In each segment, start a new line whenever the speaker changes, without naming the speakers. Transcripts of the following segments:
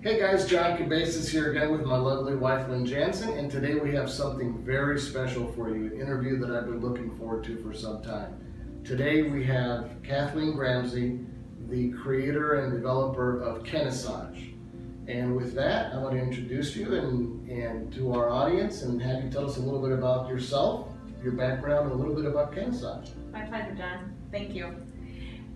Hey guys, John Cabezas here again with my lovely wife Lynn Jansen, and today we have something very special for you, an interview that I've been looking forward to for some time. Today we have Kathleen Gramzay, the creator and developer of Kinessage. And with that, I want to introduce you and to our audience and have you tell us a little bit about yourself, your background, and a little bit about Kinessage.
My pleasure, John. Thank you.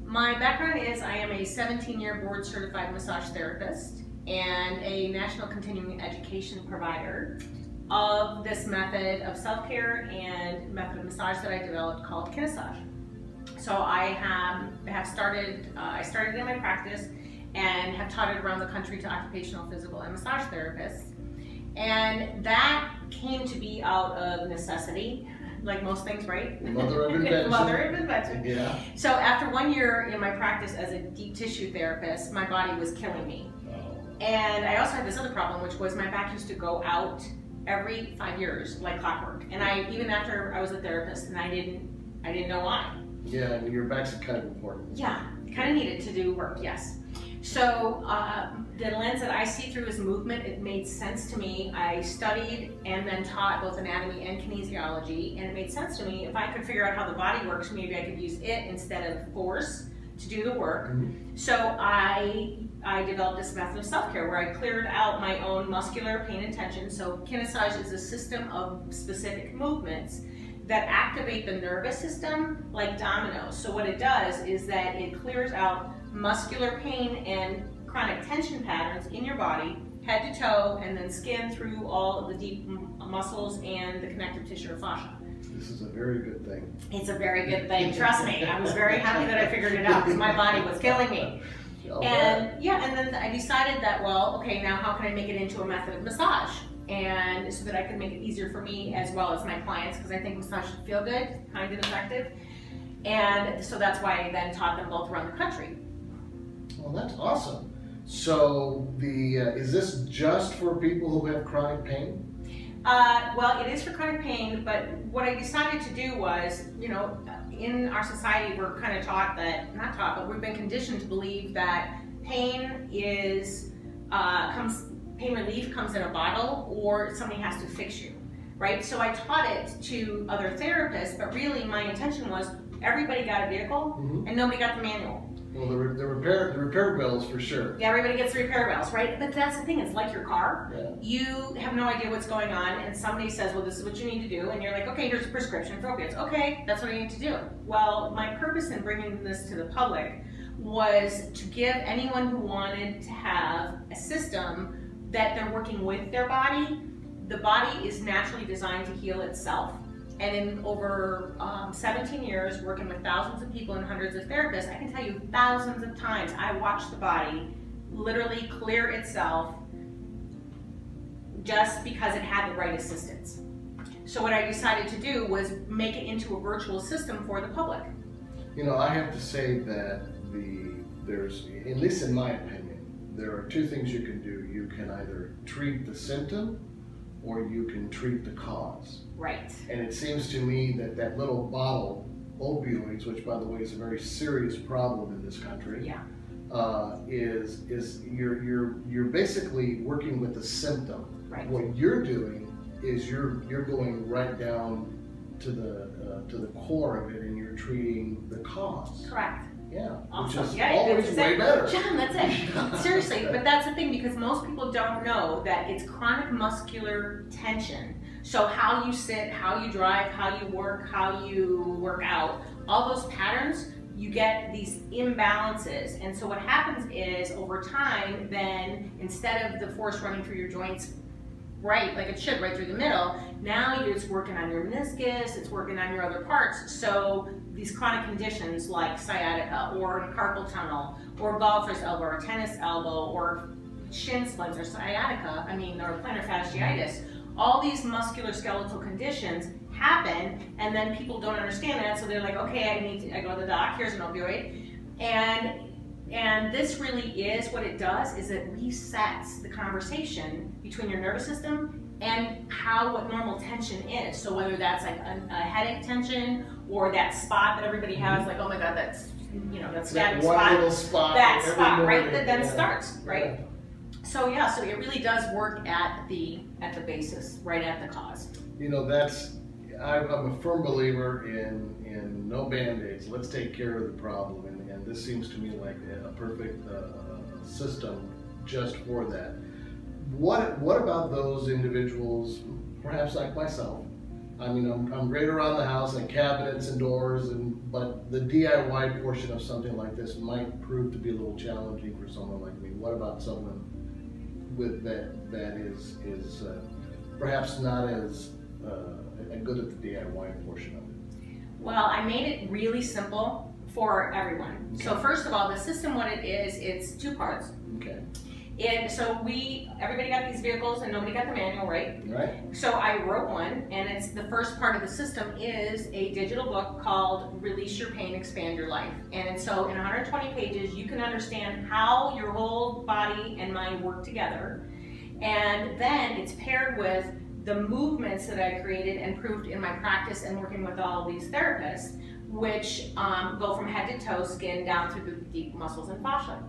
My background is I am a 17-year board certified massage therapist and a national continuing education provider of this method of self-care and method of massage that I developed called Kinessage. So I started in my practice and have taught it around the country to occupational, physical, and massage therapists. And that came to be out of necessity, like most things, right?
Mother of invention.
Mother of invention.
Yeah.
So after 1 year in my practice as a deep tissue therapist, my body was killing me. And I also had this other problem, which was my back used to go out every 5 years, like clockwork. And even after I was a therapist, and I didn't know why.
Yeah, and your back's kind of important.
Yeah, kind of needed to do work, yes. So the lens that I see through is movement. It made sense to me. I studied and then taught both anatomy and kinesiology, and it made sense to me. If I could figure out how the body works, maybe I could use it instead of force to do the work. Mm-hmm. So I developed this method of self-care where I cleared out my own muscular pain and tension. So Kinessage is a system of specific movements that activate the nervous system like dominoes. So what it does is that it clears out muscular pain and chronic tension patterns in your body, head to toe, and then skin through all of the deep muscles and the connective tissue or fascia.
This is a very good thing.
It's a very good thing, trust me. I was very happy that I figured it out because my body was killing me. And then I decided that, well, okay, now how can I make it into a method of massage? And so that I could make it easier for me as well as my clients, because I think massage should feel good, kind and effective. And so that's why I then taught them both around the country.
Well, that's awesome. So is this just for people who have chronic pain?
Well, it is for chronic pain, but what I decided to do was, in our society, we're kind of but we've been conditioned to believe that pain pain relief comes in a bottle or somebody has to fix you, right? So I taught it to other therapists, but really my intention was everybody got a vehicle and nobody got the manual.
Well, the repair bills for sure.
Yeah, everybody gets the repair bills, right? But that's the thing, it's like your car.
Yeah.
You have no idea what's going on, and somebody says, well, this is what you need to do, and you're like, okay, here's a prescription for opiates. Okay, that's what I need to do. Well, my purpose in bringing this to the public was to give anyone who wanted to have a system that they're working with their body. The body is naturally designed to heal itself. And in over 17 years, working with thousands of people and hundreds of therapists, I can tell you thousands of times I watched the body literally clear itself just because it had the right assistance. So what I decided to do was make it into a virtual system for the public.
I have to say that there's, at least in my opinion, there are two things you can do. You can either treat the symptom or you can treat the cause.
Right.
And it seems to me that little bottle, opioids, which by the way is a very serious problem in this country,
yeah.
Is you're basically working with the symptom.
Right.
What you're doing is you're going right down to the core of it, and you're treating the cause.
Correct.
Yeah,
awesome.
Which is always way better.
John, that's it. Seriously, but that's the thing, because most people don't know that it's chronic muscular tension. So how you sit, how you drive, how you work, how you work out, all those patterns, you get these imbalances. And so what happens is over time, then instead of the force running through your joints right, like it should, right through the middle, now you're just working on your meniscus, it's working on your other parts. So these chronic conditions like sciatica or carpal tunnel or golfer's elbow or tennis elbow or shin splints or sciatica, or plantar fasciitis, all these musculoskeletal conditions happen, and then people don't understand that, so they're like, okay, I go to the doc, here's an opioid, and this really is what it does, is it resets the conversation between your nervous system and what normal tension is. So whether that's like a headache tension or that spot that everybody has, like, oh my God, that's, that stabbing
one
spot,
little spot,
that spot,
morning,
right, that then starts, right?
Yeah.
So yeah, so it really does work at the basis, right at the cause.
You know, I'm a firm believer in no band-aids. Let's take care of the problem, and this seems to me like a perfect system just for that. What about those individuals, perhaps like myself? I mean, I'm great around the house and cabinets and doors, but the DIY portion of something like this might prove to be a little challenging for someone like me. What about someone with that is perhaps not as good at the DIY portion of it?
Well, I made it really simple for everyone.
Okay.
So first of all, the system, what it is, it's 2 parts.
Okay.
So everybody got these vehicles and nobody got the manual, right?
Right.
So I wrote one, and it's the first part of the system is a digital book called Release Your Pain, Expand Your Life. And so in 120 pages, you can understand how your whole body and mind work together. And then it's paired with the movements that I created and proved in my practice and working with all of these therapists, which go from head to toe, skin down through the deep muscles and fascia.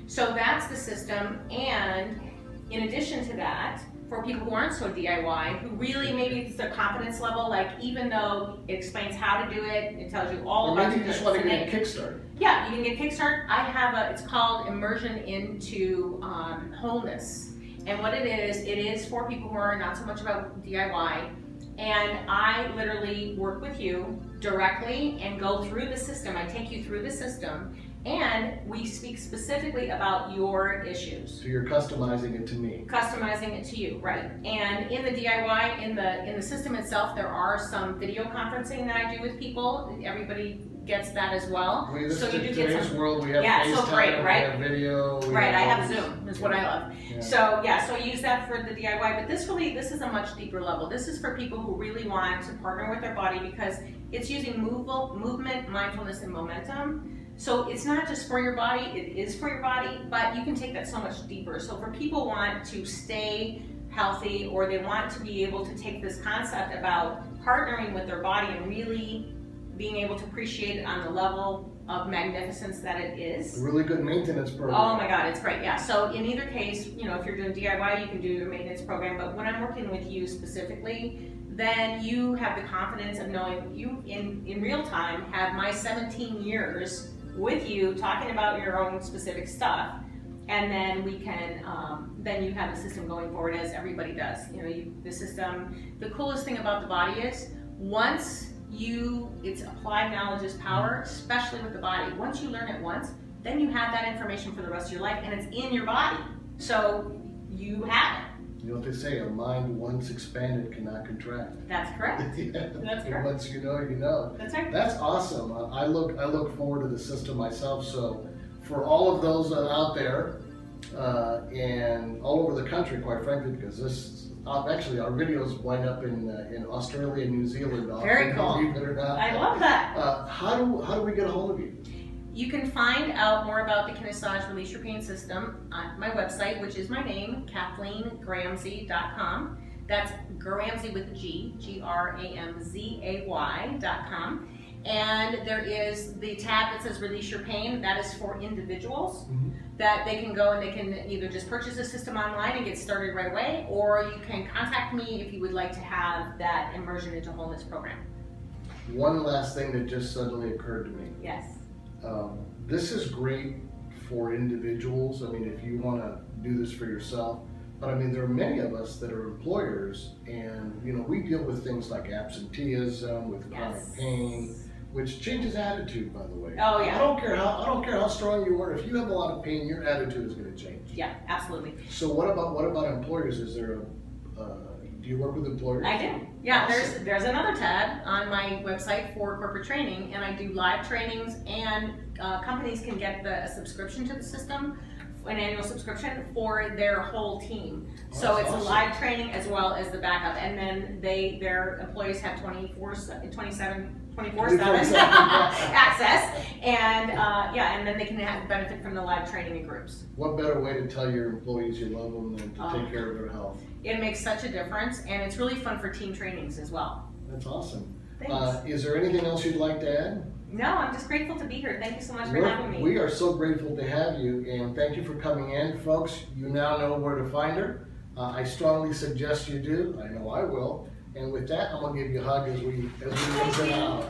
So that's the system, and in addition to that, for people who aren't so DIY, who really maybe it's their confidence level, like even though it explains how to do it, it tells you all
Or
about
maybe you just want to get a kickstart.
Yeah, you can get Kickstart. I have it's called Immersion into Wholeness. And what it is for people who are not so much about DIY. And I literally work with you directly and go through the system. I take you through the system, and we speak specifically about your issues.
So you're customizing it to me.
Customizing it to you, right? And in the DIY, in the system itself, there are some video conferencing that I do with people. Everybody gets that as well.
So you do get today's world, we have FaceTime,
so great, right?
We have video.
I have Zoom, is what I love.
Yeah.
So I use that for the DIY, but this is a much deeper level. This is for people who really want to partner with their body because it's using movement, mindfulness, and momentum. So it's not just for your body, it is for your body, but you can take that so much deeper. So for people who want to stay healthy, or they want to be able to take this concept about partnering with their body and really being able to appreciate it on the level of magnificence that it is.
A really good maintenance program.
Oh my God, it's great, yeah. So in either case, if you're doing DIY, you can do your maintenance program, but when I'm working with you specifically, then you have the confidence of knowing you in real time have my 17 years with you talking about your own specific stuff, and then we can then you have the system going forward as everybody does. The system, the coolest thing about the body is once it's applied knowledge is power, especially with the body. Once you learn it once, then you have that information for the rest of your life, and it's in your body, so you have it.
You know what they say, a mind once expanded cannot contract.
That's correct.
Yeah.
That's correct.
And once you know.
That's right.
That's awesome. I look forward to the system myself. So for all of those out there and all over the country, quite frankly, because actually our videos wind up in Australia and New Zealand.
Very cool.
Believe it or not.
I love that.
How do we get a hold of you?
You can find out more about the Kinessage Release Your Pain system on my website, which is my name, KathleenGramzay.com. That's Gramzay with a G, GRAMZAY.com. And there is the tab that says Release Your Pain. That is for individuals that they can go and they can either just purchase the system online and get started right away, or you can contact me if you would like to have that Immersion into Wholeness program.
One last thing that just suddenly occurred to me.
Yes.
This is great for individuals. I mean, if you want to do this for yourself, but I mean, there are many of us that are employers, and we deal with things like absenteeism, with chronic pain, which changes attitude, by the way.
Oh yeah.
I don't care how strong you are. If you have a lot of pain, your attitude is going to change.
Yeah, absolutely.
So what about employers? Is there do you work with employers?
I do. Yeah,
Awesome.
there's another tab on my website for corporate training, and I do live trainings, and companies can get a subscription to the system, an annual subscription for their whole team. So it's
awesome.
a live training as well as the backup, and then their employees have 24/7 access, and and then they can benefit from the live training in groups.
What better way to tell your employees you love them than to take care of their health?
It makes such a difference, and it's really fun for team trainings as well.
That's awesome.
Thanks.
Is there anything else you'd like to add?
No, I'm just grateful to be here. Thank you so much for having me.
We are so grateful to have you, and thank you for coming in. Folks, you now know where to find her. I strongly suggest you do. I know I will. And with that, I'm going to give you a hug as we exit out.